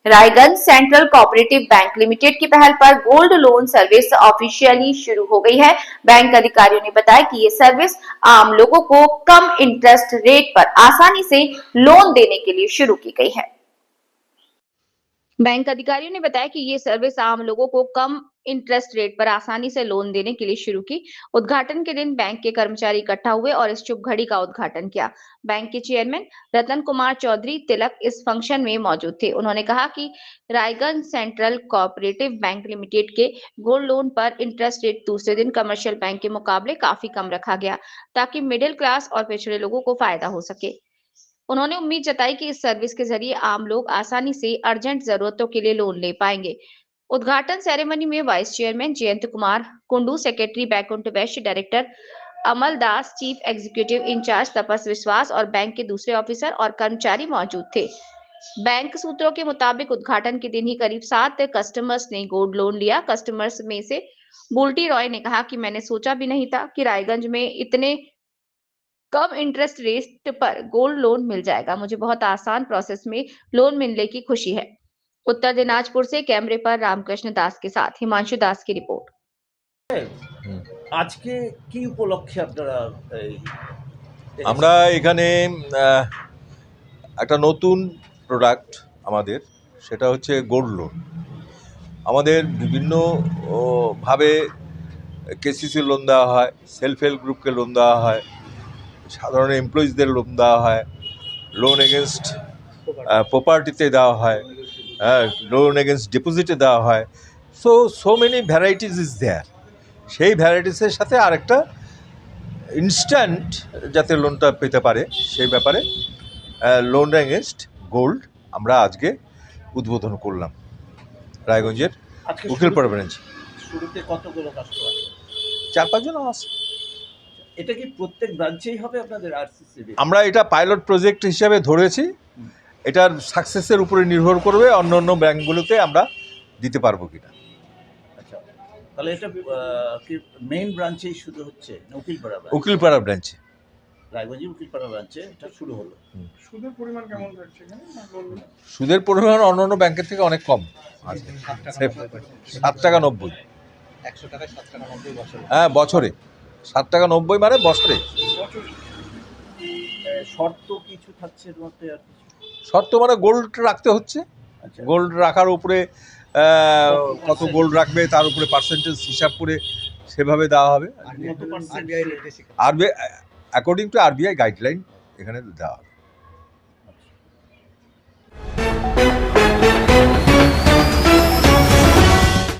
Raiganj central cooperative bank limited की पहल पर गोल्ड लोन सर्विस ऑफिशियली शुरू हो गई है। बैंक अधिकारियों ने बताया कि ये सर्विस आम लोगों को कम इंटरेस्ट रेट पर आसानी से लोन देने के लिए शुरू की गई है। बैंक अधिकारियों ने बताया कि ये सर्विस आम लोगों को कम इंटरेस्ट रेट पर आसानी से लोन देने के लिए शुरू की। उद्घाटन के दिन बैंक के कर्मचारी इकट्ठा हुए और इस शुभ घड़ी का उद्घाटन किया। बैंक के चेयरमैन रतन कुमार चौधरी तिलक इस फंक्शन में मौजूद थे। उन्होंने कहा कि Raiganj central cooperative bank limited के गोल्ड लोन पर इंटरेस्ट रेट दूसरे दिन कमर्शियल बैंक के मुकाबले काफी कम रखा गया, ताकि मिडिल क्लास और पिछड़े लोगों को फायदा हो सके। उन्होंने उम्मीद जताई कि इस सर्विस के जरिए आम लोग आसानी से अर्जेंट जरूरतों के लिए लोन ले पाएंगे। उद्घाटन सेरेमनी में vice chairman Jayant Kumar Kundu, secretary Baikuntha Vaishya, director Amal Das, chief executive in-charge Tapas Biswas और बैंक के दूसरे ऑफिसर और कर्मचारी मौजूद थे। बैंक सूत्रों के मुताबिक उद्घाटन के दिन ही करीब 7 कस्टमर्स ने गोल्ड लोन लिया। कस्टमर्स में से बुल्टी रॉय ने कहा कि मैंने सोचा भी नहीं था कि रायगंज में इतने कम इंटरेस्ट रेट पर गोल्ड लोन मिल जाएगा। मुझे बहुत आसान प्रोसेस में लोन मिलने की खुशी है। उत्तर दिनाजपुर से कैमरे पर रामकृष्ण दास के साथ हिमांशु दास की रिपोर्ट। আজকে কি উপলক্ষে আপনারা আমরা এখানে একটা নতুন প্রোডাক্ট আমাদের, সেটা হচ্ছে গোল্ড লোন। আমাদের বিভিন্ন ভাবে কেসিসি লোন দেওয়া হয়, সেলফ হেল্প গ্রুপকে লোন দেওয়া হয়, সাধারণ এমপ্লয়িজদের লোন দেওয়া হয়, লোন এগেনস্ট প্রপার্টিতে দেওয়া হয়, লোন এগেনস্ট ডিপোজিটে দেওয়া হয়। So many varieties is there. সেই ভ্যারাইটিসের সাথে আরেকটা ইনস্ট্যান্ট যাতে লোনটা পেতে পারে সেই ব্যাপারে লোন এগেনস্ট গোল্ড আমরা আজকে উদ্বোধন করলাম রায়গঞ্জের উকিলপাড়া ব্রাঞ্চে। শুরুতে কতগুলো কাস্টমার? 4-5 জন আছে। এটা কি প্রত্যেক ব্রাঞ্চেই হবে আপনাদের আরসিসি? আমরা এটা পাইলট প্রজেক্ট হিসাবে ধরেছি। এটার সাকসেসের উপরে নির্ভর করবে অন্য অন্য ব্যাঙ্কগুলোতে আমরা দিতে পারবো কিনা। আচ্ছা, তাহলে এটা কি মেইন ব্রাঞ্চেই শুরু হচ্ছে? উকিলপাড়া ব্রাঞ্চে, রায়গঞ্জে উকিলপাড়া ব্রাঞ্চে এটা শুরু হলো। সুদের পরিমাণ কেমন থাকছে? সুদের পরিমাণ অন্যান্য ব্যাংকের থেকে অনেক কম আছে। 7 টাকা 90। 100 টাকায় 7 টাকা 90 বছরে? হ্যাঁ, বছরে 7 টাকা 90 মানে বছরে। শর্ত কিছু থাকছে এর মধ্যে? আর শর্ত মানে গোল্ড রাখতে হচ্ছে। আচ্ছা, গোল্ড রাখার উপরে কত গোল্ড রাখবে তার উপরে পার্সেন্টেজ হিসাব করে সেভাবে দেওয়া হবে। কত percent? RBI according to RBI guideline এখানে দেওয়া হবে।